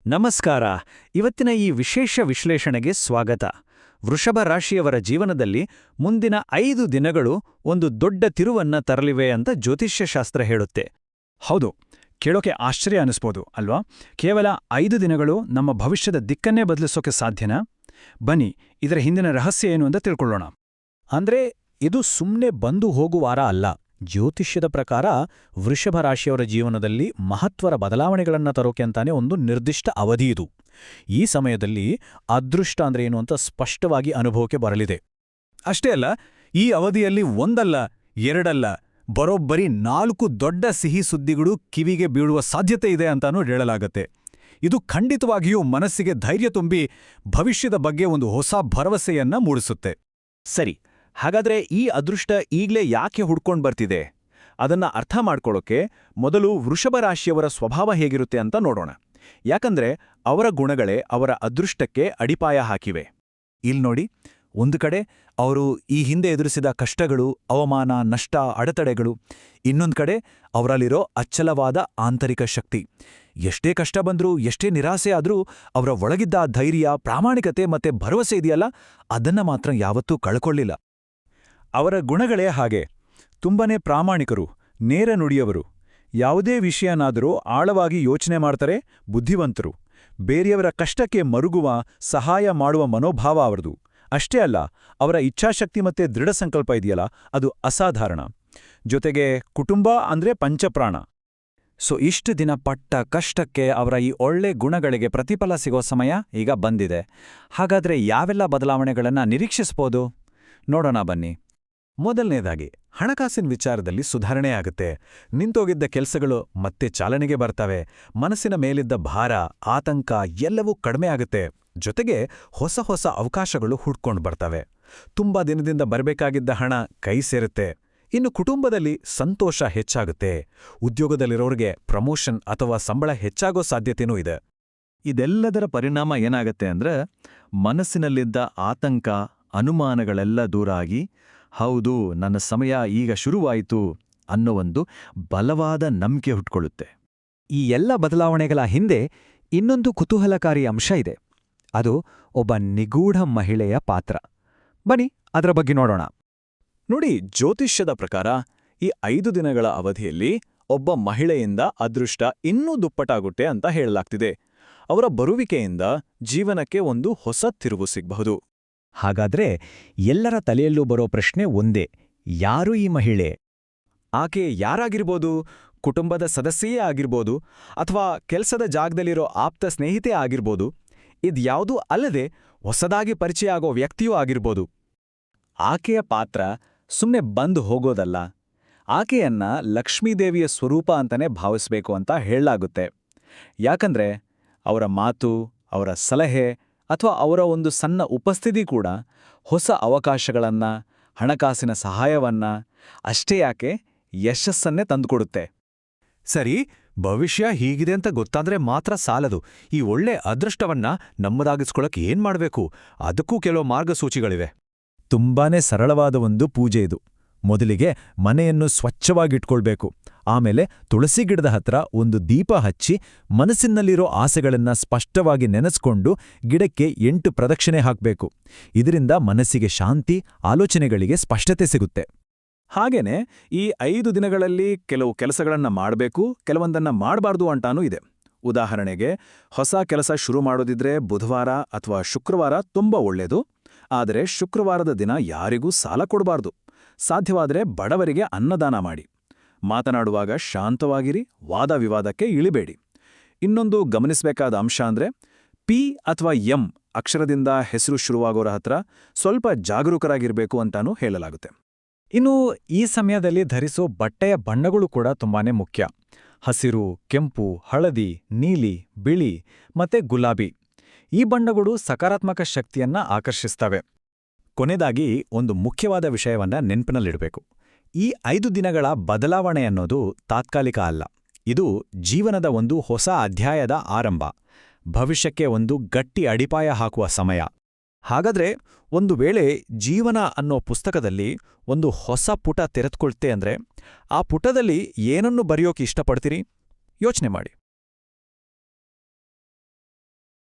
ನಮಸ್ಕಾರ. ಇವತ್ತಿನ ಈ ವಿಶೇಷ ವಿಶ್ಲೇಷಣೆಗೆ ಸ್ವಾಗತ. ವೃಷಭ ರಾಶಿಯವರ ಜೀವನದಲ್ಲಿ ಮುಂದಿನ 5 ದಿನಗಳು ಒಂದು ದೊಡ್ಡ ತಿರುವನ್ನ ತರಲಿವೆ ಅಂತ ಜ್ಯೋತಿಷ್ಯಶಾಸ್ತ್ರ ಹೇಳುತ್ತೆ. ಹೌದು, ಕೇಳೋಕೆ ಆಶ್ಚರ್ಯ ಅನಿಸ್ಬೋದು ಅಲ್ವಾ? ಕೇವಲ 5 ದಿನಗಳು ನಮ್ಮ ಭವಿಷ್ಯದ ದಿಕ್ಕನ್ನೇ ಬದಲಿಸೋಕೆ ಸಾಧ್ಯನಾ? ಬನ್ನಿ, ಇದರ ಹಿಂದಿನ ರಹಸ್ಯ ಏನು ಅಂತ ತಿಳ್ಕೊಳ್ಳೋಣ. ಅಂದ್ರೆ ಇದು ಸುಮ್ಮನೆ ಬಂದು ಹೋಗುವಾರ ಅಲ್ಲ. ಜ್ಯೋತಿಷ್ಯದ ಪ್ರಕಾರ ವೃಷಭ ರಾಶಿಯವರ ಜೀವನದಲ್ಲಿ ಮಹತ್ವರ ಬದಲಾವಣೆಗಳನ್ನು ತರೋಕೆ ಅಂತಾನೆ ಒಂದು ನಿರ್ದಿಷ್ಟ ಅವಧಿ ಇದು. ಈ ಸಮಯದಲ್ಲಿ ಅದೃಷ್ಟ ಅಂದ್ರೆ ಏನು ಅಂತ ಸ್ಪಷ್ಟವಾಗಿ ಅನುಭವಕ್ಕೆ ಬರಲಿದೆ. ಅಷ್ಟೇ ಅಲ್ಲ, ಈ ಅವಧಿಯಲ್ಲಿ ಒಂದಲ್ಲ ಎರಡಲ್ಲ, ಬರೋಬ್ಬರಿ 4 ದೊಡ್ಡ ಸಿಹಿ ಸುದ್ದಿಗಳು ಕಿವಿಗೆ ಬೀಳುವ ಸಾಧ್ಯತೆ ಇದೆ ಅಂತಾನೂ ಹೇಳಲಾಗತ್ತೆ. ಇದು ಖಂಡಿತವಾಗಿಯೂ ಮನಸ್ಸಿಗೆ ಧೈರ್ಯ ತುಂಬಿ ಭವಿಷ್ಯದ ಬಗ್ಗೆ ಒಂದು ಹೊಸ ಭರವಸೆಯನ್ನ ಮೂಡಿಸುತ್ತೆ. ಸರಿ, ಹಾಗಾದ್ರೆ ಈ ಅದೃಷ್ಟ ಈಗ್ಲೇ ಯಾಕೆ ಹುಡ್ಕೊಂಡ್ ಬರ್ತಿದೆ? ಅದನ್ನ ಅರ್ಥ ಮಾಡ್ಕೊಳ್ಳೋಕೆ ಮೊದಲು ವೃಷಭ ರಾಶಿಯವರ ಸ್ವಭಾವ ಹೇಗಿರುತ್ತೆ ಅಂತ ನೋಡೋಣ. ಯಾಕಂದ್ರೆ ಅವರ ಗುಣಗಳೇ ಅವರ ಅದೃಷ್ಟಕ್ಕೆ ಅಡಿಪಾಯ ಹಾಕಿವೆ. ನೋಡಿ, ಒಂದು ಕಡೆ ಅವರು ಈ ಹಿಂದೆ ಎದುರಿಸಿದ ಕಷ್ಟಗಳು, ಅವಮಾನ, ನಷ್ಟ, ಅಡೆತಡೆಗಳು. ಇನ್ನೊಂದು ಕಡೆ ಅವರಲ್ಲಿರೋ ಅಚ್ಚಲವಾದ ಆಂತರಿಕ ಶಕ್ತಿ. ಎಷ್ಟೇ ಕಷ್ಟ ಬಂದ್ರೂ, ಎಷ್ಟೇ ನಿರಾಸೆ ಆದ್ರೂ ಅವರ ಒಳಗಿದ್ದ ಧೈರ್ಯ, ಪ್ರಾಮಾಣಿಕತೆ ಮತ್ತೆ ಭರವಸೆ ಇದೆಯಲ್ಲ, ಅದನ್ನ ಮಾತ್ರ ಯಾವತ್ತೂ ಕಳ್ಕೊಳ್ಳಿಲ್ಲ. ಅವರ ಗುಣಗಳೇ ಹಾಗೆ. ತುಂಬನೇ ಪ್ರಾಮಾಣಿಕರು, ನೇರ ನುಡಿಯವರು. ಯಾವುದೇ ವಿಷಯನಾದರೂ ಆಳವಾಗಿ ಯೋಚನೆ ಮಾಡ್ತಾರೆ, ಬುದ್ಧಿವಂತರು. ಬೇರೆಯವರ ಕಷ್ಟಕ್ಕೆ ಮರುಗುವ, ಸಹಾಯ ಮಾಡುವ ಮನೋಭಾವ ಅವರದು. ಅಷ್ಟೇ ಅಲ್ಲ, ಅವರ ಇಚ್ಛಾಶಕ್ತಿ ಮತ್ತೆ ದೃಢ ಸಂಕಲ್ಪ ಇದೆಯಲ್ಲ, ಅದು ಅಸಾಧಾರಣ. ಜೊತೆಗೆ ಕುಟುಂಬ ಅಂದ್ರೆ ಪಂಚಪ್ರಾಣ. ಇಷ್ಟು ದಿನ ಪಟ್ಟ ಕಷ್ಟಕ್ಕೆ ಅವರ ಈ ಒಳ್ಳೆ ಗುಣಗಳಿಗೆ ಪ್ರತಿಫಲ ಸಿಗೋ ಸಮಯ ಈಗ ಬಂದಿದೆ. ಹಾಗಾದ್ರೆ ಯಾವೆಲ್ಲ ಬದಲಾವಣೆಗಳನ್ನ ನಿರೀಕ್ಷಿಸ್ಬೋದು? ನೋಡೋಣ ಬನ್ನಿ. ಮೊದಲನೇದಾಗಿ, ಹಣಕಾಸಿನ ವಿಚಾರದಲ್ಲಿ ಸುಧಾರಣೆ ಆಗುತ್ತೆ. ನಿಂತೋಗಿದ್ದ ಕೆಲಸಗಳು ಮತ್ತೆ ಚಾಲನೆಗೆ ಬರ್ತವೆ. ಮನಸ್ಸಿನ ಮೇಲಿದ್ದ ಭಾರ, ಆತಂಕ ಎಲ್ಲವೂ ಕಡಿಮೆ ಆಗುತ್ತೆ. ಜೊತೆಗೆ ಹೊಸ ಹೊಸ ಅವಕಾಶಗಳು ಹುಡ್ಕೊಂಡು ಬರ್ತವೆ. ತುಂಬಾ ದಿನದಿಂದ ಬರಬೇಕಾಗಿದ್ದ ಹಣ ಕೈ ಸೇರುತ್ತೆ. ಇನ್ನು ಕುಟುಂಬದಲ್ಲಿ ಸಂತೋಷ ಹೆಚ್ಚಾಗುತ್ತೆ. ಉದ್ಯೋಗದಲ್ಲಿರೋರಿಗೆ ಪ್ರಮೋಷನ್ ಅಥವಾ ಸಂಬಳ ಹೆಚ್ಚಾಗೋ ಸಾಧ್ಯತೆನೂ ಇದೆ. ಇದೆಲ್ಲದರ ಪರಿಣಾಮ ಏನಾಗತ್ತೆ ಅಂದ್ರೆ, ಮನಸ್ಸಿನಲ್ಲಿದ್ದ ಆತಂಕ, ಅನುಮಾನಗಳೆಲ್ಲ ದೂರ ಆಗಿ, ಹೌದು, ನನ್ನ ಸಮಯ ಈಗ ಶುರುವಾಯಿತು ಅನ್ನೋ ಒಂದು ಬಲವಾದ ನಂಬಿಕೆ ಹುಟ್ಕೊಳ್ಳುತ್ತೆ. ಈ ಎಲ್ಲ ಬದಲಾವಣೆಗಳ ಹಿಂದೆ ಇನ್ನೊಂದು ಕುತೂಹಲಕಾರಿ ಅಂಶ ಇದೆ. ಅದು ಒಬ್ಬ ನಿಗೂಢ ಮಹಿಳೆಯ ಪಾತ್ರ. ಬನ್ನಿ, ಅದರ ಬಗ್ಗೆ ನೋಡೋಣ. ನೋಡಿ, ಜ್ಯೋತಿಷ್ಯದ ಪ್ರಕಾರ ಈ 5 ದಿನಗಳ ಅವಧಿಯಲ್ಲಿ ಒಬ್ಬ ಮಹಿಳೆಯಿಂದ ಅದೃಷ್ಟ ಇನ್ನೂ ದುಪ್ಪಟ್ಟಾಗುತ್ತೆ ಅಂತ ಹೇಳಲಾಗ್ತಿದೆ. ಅವರ ಬರುವಿಕೆಯಿಂದ ಜೀವನಕ್ಕೆ ಒಂದು ಹೊಸ ತಿರುವು ಸಿಗಬಹುದು. ಹಾಗಾದ್ರೆ ಎಲ್ಲರ ತಲೆಯಲ್ಲೂ ಬರೋ ಪ್ರಶ್ನೆ ಒಂದೇ: ಯಾರು ಈ ಮಹಿಳೆ? ಆಕೆ ಯಾರಾಗಿರ್ಬೋದು? ಕುಟುಂಬದ ಸದಸ್ಯೆಯೇ ಆಗಿರ್ಬೋದು, ಅಥವಾ ಕೆಲಸದ ಜಾಗದಲ್ಲಿರೋ ಆಪ್ತ ಸ್ನೇಹಿತೆ ಆಗಿರ್ಬೋದು. ಇದ್ಯಾವುದೂ ಅಲ್ಲದೆ ಹೊಸದಾಗಿ ಪರಿಚಯ ಆಗೋ ವ್ಯಕ್ತಿಯೂ ಆಗಿರ್ಬೋದು. ಆಕೆಯ ಪಾತ್ರ ಸುಮ್ಮನೆ ಬಂದು ಹೋಗೋದಲ್ಲ. ಆಕೆಯನ್ನ ಲಕ್ಷ್ಮೀದೇವಿಯ ಸ್ವರೂಪ ಅಂತಾನೆ ಭಾವಿಸ್ಬೇಕು ಅಂತ ಹೇಳಲಾಗುತ್ತೆ. ಯಾಕಂದ್ರೆ ಅವರ ಮಾತು, ಅವರ ಸಲಹೆ ಅಥವಾ ಅವರ ಒಂದು ಸಣ್ಣ ಉಪಸ್ಥಿತಿ ಕೂಡ ಹೊಸ ಅವಕಾಶಗಳನ್ನ, ಹಣಕಾಸಿನ ಸಹಾಯವನ್ನ, ಅಷ್ಟೇ ಯಾಕೆ ಯಶಸ್ಸನ್ನೇ ತಂದುಕೊಡುತ್ತೆ. ಸರಿ, ಭವಿಷ್ಯ ಹೀಗಿದೆ ಅಂತ ಗೊತ್ತಾದ್ರೆ ಮಾತ್ರ ಸಾಲದು. ಈ ಒಳ್ಳೆ ಅದೃಷ್ಟವನ್ನ ನಮ್ಮದಾಗಿಸ್ಕೊಳಕ್ಕೆ ಏನ್ ಮಾಡ್ಬೇಕು? ಅದಕ್ಕೂ ಕೆಲವು ಮಾರ್ಗಸೂಚಿಗಳಿವೆ. ತುಂಬಾನೇ ಸರಳವಾದ ಒಂದು ಪೂಜೆ ಇದು. ಮೊದಲಿಗೆ ಮನೆಯನ್ನು ಸ್ವಚ್ಛವಾಗಿಟ್ಕೊಳ್ಬೇಕು. ಆಮೇಲೆ ತುಳಸಿ ಗಿಡದ ಹತ್ರ ಒಂದು ದೀಪ ಹಚ್ಚಿ ಮನಸ್ಸಿನಲ್ಲಿರೋ ಆಸೆಗಳನ್ನ ಸ್ಪಷ್ಟವಾಗಿ ನೆನೆಸ್ಕೊಂಡು ಗಿಡಕ್ಕೆ 8 ಪ್ರದಕ್ಷಿಣೆ ಹಾಕ್ಬೇಕು. ಇದರಿಂದ ಮನಸ್ಸಿಗೆ ಶಾಂತಿ, ಆಲೋಚನೆಗಳಿಗೆ ಸ್ಪಷ್ಟತೆ ಸಿಗುತ್ತೆ. ಹಾಗೇನೆ ಈ 5 ದಿನಗಳಲ್ಲಿ ಕೆಲವು ಕೆಲಸಗಳನ್ನ ಮಾಡಬೇಕು, ಕೆಲವೊಂದನ್ನ ಮಾಡಬಾರ್ದು ಅಂತಾನೂ ಇದೆ. ಉದಾಹರಣೆಗೆ, ಹೊಸ ಕೆಲಸ ಶುರು ಮಾಡೋದಿದ್ರೆ ಬುಧವಾರ ಅಥವಾ ಶುಕ್ರವಾರ ತುಂಬಾ ಒಳ್ಳೆಯದು. ಆದರೆ ಶುಕ್ರವಾರದ ದಿನ ಯಾರಿಗೂ ಸಾಲ ಕೊಡಬಾರ್ದು. ಸಾಧ್ಯವಾದರೆ ಬಡವರಿಗೆ ಅನ್ನದಾನ ಮಾಡಿ. ಮಾತನಾಡುವಾಗ ಶಾಂತವಾಗಿರಿ, ವಾದ ವಿವಾದಕ್ಕೆ ಇಳಿಬೇಡಿ. ಇನ್ನೊಂದು ಗಮನಿಸಬೇಕಾದ ಅಂಶ ಅಂದ್ರೆ, ಪಿ ಅಥವಾ ಎಂ ಅಕ್ಷರದಿಂದ ಹೆಸರು ಶುರುವಾಗೋರ ಹತ್ರ ಸ್ವಲ್ಪ ಜಾಗರೂಕರಾಗಿರ್ಬೇಕು ಅಂತಾನೂ ಹೇಳಲಾಗುತ್ತೆ. ಇನ್ನು ಈ ಸಮಯದಲ್ಲಿ ಧರಿಸೋ ಬಟ್ಟೆಯ ಬಣ್ಣಗಳು ಕೂಡ ತುಂಬಾನೇ ಮುಖ್ಯ. ಹಸಿರು, ಕೆಂಪು, ಹಳದಿ, ನೀಲಿ, ಬಿಳಿ ಮತ್ತೆ ಗುಲಾಬಿ. ಈ ಬಣ್ಣಗಳು ಸಕಾರಾತ್ಮಕ ಶಕ್ತಿಯನ್ನ ಆಕರ್ಷಿಸ್ತವೆ. ಕೊನೆಯದಾಗಿ ಒಂದು ಮುಖ್ಯವಾದ ವಿಷಯವನ್ನ ನೆನಪಿನಲ್ಲಿಡಬೇಕು. ಈ 5 ದಿನಗಳ ಬದಲಾವಣೆ ಅನ್ನೋದು ತಾತ್ಕಾಲಿಕ ಅಲ್ಲ. ಇದು ಜೀವನದ ಒಂದು ಹೊಸ ಅಧ್ಯಾಯದ ಆರಂಭ. ಭವಿಷ್ಯಕ್ಕೆ ಒಂದು ಗಟ್ಟಿ ಅಡಿಪಾಯ ಹಾಕುವ ಸಮಯ. ಹಾಗಾದ್ರೆ ಒಂದು ವೇಳೆ ಜೀವನ ಅನ್ನೋ ಪುಸ್ತಕದಲ್ಲಿ ಒಂದು ಹೊಸ ಪುಟ ತೆರೆದುಕೊಳ್ತೆ ಅಂದ್ರೆ, ಆ ಪುಟದಲ್ಲಿ ಏನನ್ನು ಬರೆಯೋಕೆ ಇಷ್ಟಪಡ್ತೀರಿ? ಯೋಚನೆ ಮಾಡಿ.